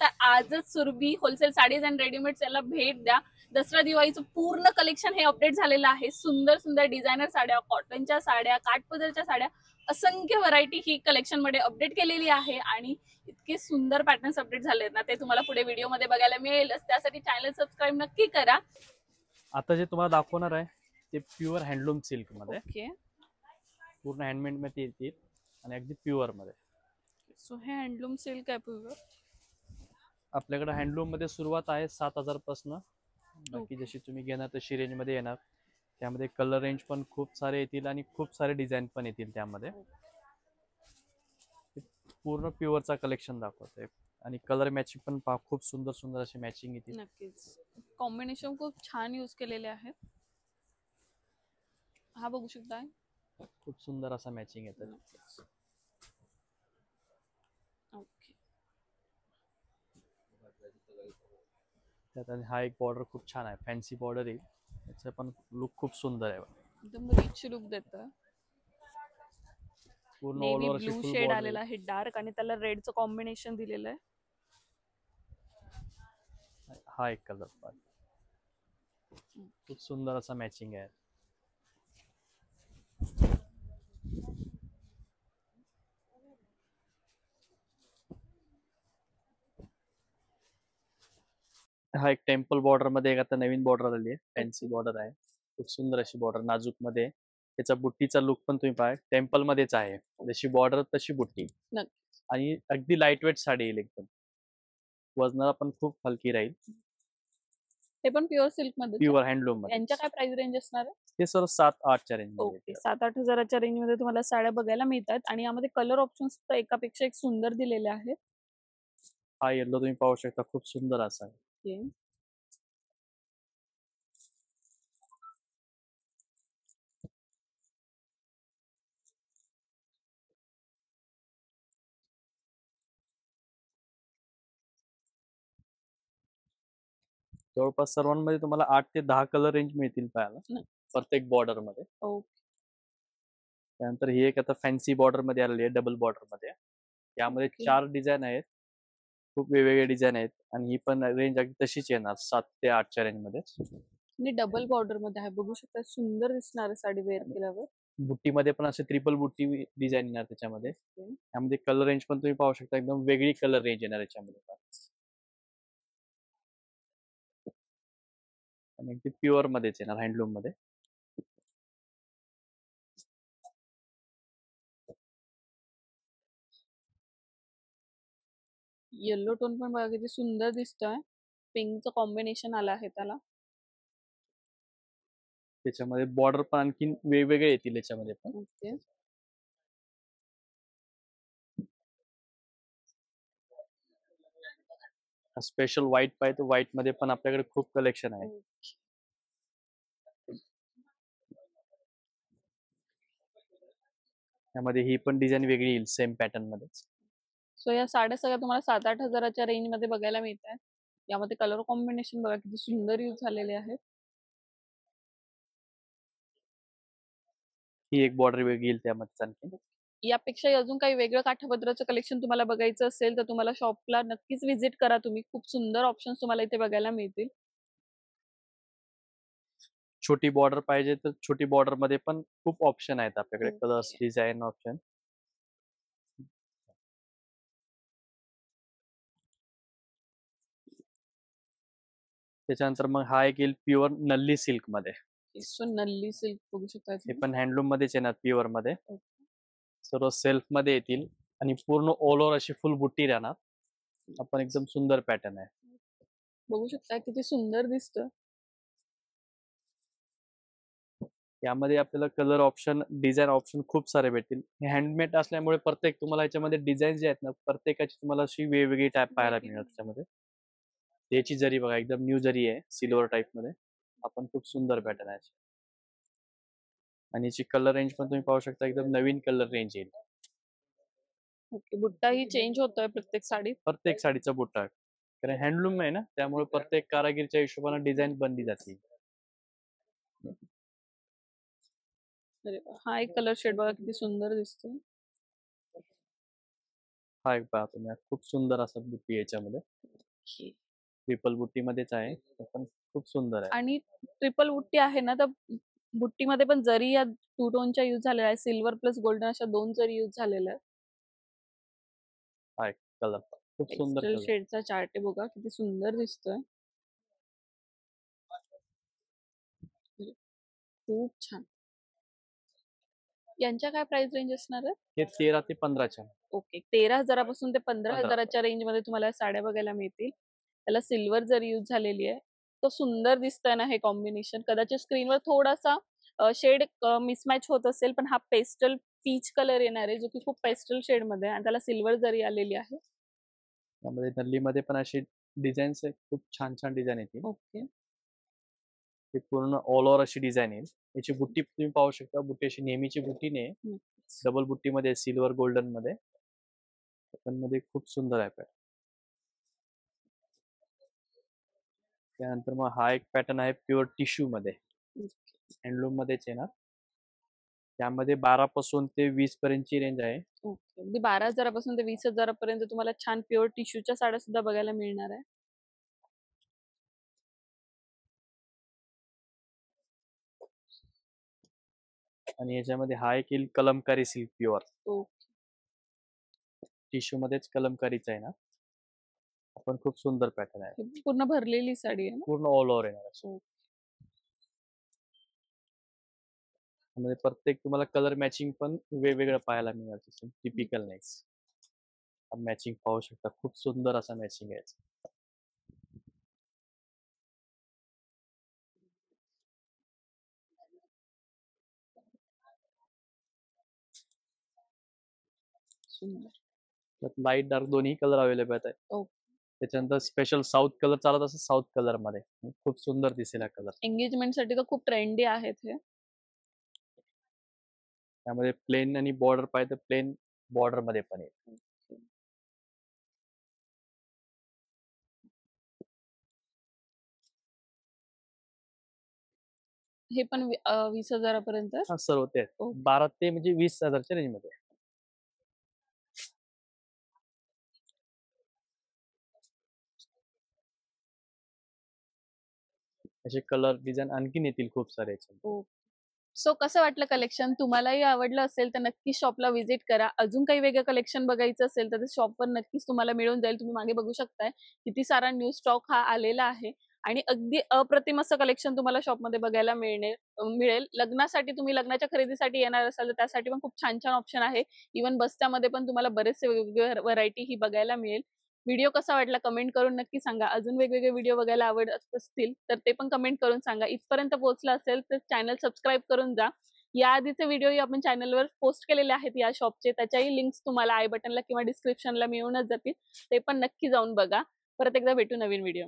तर आजच Surabhi wholesale saris and readymade याला भेट द्या. दसरा दिवाळीचं पूर्ण कलेक्शन हे अपडेट झालेलं आहे. सुंदर सुंदर डिझायनर साड्या, कॉटनच्या साड्या, काठपदरच्या साड्या, असंख्य व्हरायटी ही कलेक्शन मध्ये अपडेट केलेली आहे आणि इतके सुंदर पॅटर्न्स अपडेट झालेत ना, ते तुम्हाला पुढे व्हिडिओ मध्ये बघायला मिळेलच. त्यासाठी चॅनल सबस्क्राईब नक्की करा. आता जे तुम्हाला दाखवणार आहे ते प्युअर हँडलूम सिल्क मध्ये, ओके, पूर्ण हँडमेड मध्ये येतील आणि अगदी प्युअर मध्ये. सो हे हँडलूम सिल्क आहे प्युअर. आपल्याकडे हँडलूम मध्ये सुरुवात आहे 7,000 पासून. बाकी जशी तुम्ही घेणार तशी रेंज मध्ये येणार. त्यामध्ये कलर रेंज पण खूप सारे येतील आणि खूप सारे डिझाईन पण येतील त्यामध्ये. पूर्ण प्युअरचा कलेक्शन दाखवतोय आणि कलर मॅचिंग पण खूप सुंदर सुंदर अशी मॅचिंग येतील. नक्कीच कॉम्बिनेशन खूप छान यूज केलेले आहेत. हा बघू शकता, खूप सुंदर असा मॅचिंग येतं. ओके, त्यात आणि हा एक बॉर्डर खूप छान आहे, फॅन्सी बॉर्डर आहे. याचा पण लुक खूप सुंदर आहे. एकदम रिच लुक देतं. पूर्ण ऑल नेव्ही ओव्हर अशी ब्लू फुल शेड बॉर्डर आलेला आहे डार्क, आणि त्याला रेडचं कॉम्बिनेशन दिलेलं आहे. हा एक कलर पण खूप सुंदर असा मॅचिंग आहे. हा एक टेम्पल बॉर्डर मध्ये एक आता नवीन बॉर्डर आली आहे, फॅन्सी बॉर्डर आहे. खूप सुंदर अशी बॉर्डर नाजूक मध्ये. त्याचा बुट्टीचा लुक पण तुम्ही पाहा, टेम्पल मध्येच आहे. जशी बॉर्डर तशी बुट्टी आणि अगदी लाईट वेट साडी येईल एकदम. वजनाला पण खूप हलकी राहील. हे पण प्युअर सिल्क मध्ये, प्युअर हँडलूम मध्ये. यांच्या काय प्राइस रेंज असणार आहे? हे सर 7-8च्या रेंज मध्ये. ओके, 7-8 हजाराच्या रेंज मध्ये तुम्हाला साड्या बघायला मिळतात आणि यामध्ये कलर ऑप्शन्स तर एकापेक्षा एक सुंदर दिलेले आहेत. हा येलो तुम्ही पाहू शकता, खूप सुंदर असा आहे. जवळपास सर्वांमध्ये तुम्हाला 8 ते 10 कलर रेंज मिळतील पाहायला प्रत्येक बॉर्डर मध्ये. त्यानंतर ही एक आता फॅन्सी बॉर्डर मध्ये आलेली आहे, डबल बॉर्डर मध्ये. यामध्ये 4 डिझाईन आहेत, खूप वेगवेगळे डिझाईन आहेत आणि ही पण रेंज अगदी तशीच येणार 7 ते 8च्या रेंज मध्ये. आणि डबल बॉर्डर मध्ये आहे, बघू शकता, सुंदर दिसणार साडी वेअर केल्यावर. बुट्टीमध्ये पण असे ट्रिपल बुट्टी डिझाईन येणार त्याच्यामध्ये. त्यामध्ये कलर रेंज पण तुम्ही पाहू शकता, एकदम वेगळी कलर रेंज येणार याच्यामध्ये. आणि अगदी प्युअर मध्येच येणार, हँडलूम मध्ये. येलो टोन पण बघा किती सुंदर दिसतोय. पिंकचं कॉम्बिनेशन आलं आहे त्याला. त्याच्यामध्ये बॉर्डर पण आणखी वेगवेगळे येतील याच्यामध्ये पण. ओके, स्पेशल व्हाईट पाहिजे, व्हाईट मध्ये पण आपल्याकडे खूप कलेक्शन आहे. त्यामध्ये ही पण डिझाईन वेगळी येईल सेम पॅटर्न मध्ये. सो या साड्या सगळ्या तुम्हाला 7-8 हजाराच्या रेंज मध्ये बघायला मिळतात. यामध्ये कलर कॉम्बिनेशन बघा किती सुंदर यूज झालेले आहेत. ही एक बॉर्डर वेगळी येईल त्यामध्ये आणखी. यापेक्षा अजून काही वेगळं काठापदराचं कलेक्शन तुम्हाला बघायचं असेल तर तुम्हाला शॉपला नक्कीच व्हिजिट करा तुम्ही. खूप सुंदर ऑप्शन्स तुम्हाला इथे बघायला मिळतील. छोटी बॉर्डर पाहिजे तर छोटी बॉर्डर मध्ये पण खूप ऑप्शन आहेत आपल्याकडे, कलर्स, डिझाईन ऑप्शन. त्याच्यानंतर मग हा एक येईल प्युअर नल्ली सिल्क मध्ये. नल्ली सिल्क बघू शकता, हे पण हँडलूम मध्येच येणार, प्युअर मध्ये. सर्व सेल्फ मध्ये येतील आणि पूर्ण ऑल ओव्हर अशी फुल बुट्टी राहणार. आपण एकदम सुंदर पॅटर्न आहे, बघू शकता किती सुंदर दिसतं. यामध्ये आपल्याला कलर ऑप्शन, डिझाईन ऑप्शन खूप सारे भेटतील. हे हँडमेड असल्यामुळे प्रत्येक तुम्हाला याच्यामध्ये डिझाईन जे आहेत ना, प्रत्येकाची तुम्हाला अशी वेगवेगळी टाईप पाहायला मिळणार त्याच्यामध्ये. याची जरी बघा, एकदम न्यू जरी आहे, सिल्वर टाईप मध्ये. आपण खूप सुंदर पॅटर्न आहे आणि याची कलर रेंज पण तुम्ही पाहू शकता, एकदम नवीन कलर रेंज येईल. ओके, बुट्टा ही चेंज होतोय प्रत्येक साडीत. प्रत्येक साडीचा बुट्टा, कारण हँडलूम आहे ना, त्यामुळे प्रत्येक कारागीरच्या हिशोबाने डिझाईन बनली जाते. हा एक कलर शेड बघा किती सुंदर दिसतो. हा एक पहा तुम्ही, खूप सुंदर असा बुट्टी याच्यामध्ये. ट्रिपल बुट्टीमध्येच आहे, ते पण खूप सुंदर आहे. आणि ट्रिपल बुट्टी आहे ना, तर बुट्टीमध्ये पण जरी या 2 टोनच्या यूज झालेल्या आहे, सिल्वर प्लस गोल्डन अशा 2 जरी यूज झालेल्या आहेत. हा कलर खूप सुंदर पेस्टल कलर. शेडचा चार्ट आहे बघा, किती सुंदर दिसतोय. खूप छान. यांच्या काय प्राइस रेंज असणार आहे? हे 13 ते 15च्या. ओके, 13,000 पासून ते 15. 15,000च्या रेंज मध्ये तुम्हाला साड्या बघायला मिळतील. त्याला सिल्वर जरी यूज झालेली आहे. तो सुंदर दिसतंय ना हे कॉम्बिनेशन. कदाचित स्क्रीनवर थोडासा शेड मिसमॅच होत असेल, पण हा पेस्टल पीच कलर येणार आहे, जो की खूप पेस्टल शेड मध्ये आहे आणि त्याला सिल्वर जरी आलेली आहे. त्यामध्ये नल्लीमध्ये पण अशी डिझाईन्स आहे, खूप छान छान डिझाईन येतील. ओके. ही पूर्ण ऑल ओव्हर अशी डिझाईन येईल. याची बुट्टी तुम्ही पाहू शकता, बुट्टी अशी नेहमीची बुट्टी नाही, डबल बुट्टीमध्ये सिल्वर गोल्डन मध्ये, पण मध्ये खूप सुंदर आहे पॅटर्न. त्यानंतर मग हा एक पॅटर्न आहे प्युअर टिश्यू मध्ये, हँडलूम मध्येच येणार. त्यामध्ये 12 पासून ते 20 पर्यंतची रेंज आहे. ओके. अगदी 12,000 पासून ते 20,000 पर्यंत तुम्हाला छान प्युअर टिश्यूच्या साड्या सुद्धा बघायला मिळणार आहे. आणि याच्यामध्ये हा एक येईल Kalamkari silk pure. Okay. Tissue मध्येच कलमकारीचा आहे ना, पण खूप सुंदर पॅटर्न आहे. ही पूर्ण भरलेली साडी आहे ना? पूर्ण ऑल ओव्हर येणार अशी. म्हणजे प्रत्येक तुम्हाला कलर मॅचिंग पण वेगवेगळं पाहायला मिळणार, टिपिकल नाही. मॅचिंग पाहू शकता, खूप सुंदर असा मॅचिंग आहे. लाईट डार्क दोन्ही कलर अवेलेबल आहेत. त्याच्यानंतर स्पेशल साऊथ कलर चालत असेल, साऊथ कलर मध्ये खूप सुंदर दिसेल हा कलर. एंगेजमेंट साठी तर खूप ट्रेंडी आहेत हे. त्यामध्ये प्लेन आणि बॉर्डर पाहिजे तर प्लेन बॉर्डर मध्ये पण येईल. हे पण 20,000 पर्यंत. हा सर्व ते 12 ते म्हणजे 20,000च्या रेंज मध्ये. असे कलर डिझाईन आणखीन येतील खूप सारे. सो कसं वाटलं कलेक्शन? तुम्हालाही आवडलं असेल तर नक्की शॉपला व्हिजिट करा. अजून काही वेगळं कलेक्शन बघायचं असेल तर शॉपवर नक्कीच तुम्हाला मिळून जाईल. तुम्ही मागे बघू शकताय किती सारा न्यू स्टॉक हा आलेला आहे आणि अगदी अप्रतिम असं कलेक्शन तुम्हाला शॉपमध्ये बघायला मिळेल. लग्नासाठी तुम्ही लग्नाच्या खरेदीसाठी येणार असाल तर त्यासाठी पण खूप छान छान ऑप्शन आहे. इव्हन बस्त्यामध्ये पण तुम्हाला बरेचसे वेगवेगळे व्हरायटी ही बघायला मिळेल. व्हिडिओ कसा वाटला कमेंट करून नक्की सांगा. अजून वेगवेगळे व्हिडिओ बघायला आवडत असतील तर ते पण कमेंट करून सांगा. इथपर्यंत पोहोचला असेल तर चॅनल सबस्क्राईब करून जा. या आधीचे व्हिडिओही आपण चॅनलवर पोस्ट केलेले आहेत या शॉपचे. त्याच्याही लिंक्स तुम्हाला आय बटनला किंवा डिस्क्रिप्शनला मिळूनच जातील. ते पण नक्की जाऊन बघा. परत एकदा भेटू नवीन व्हिडिओ.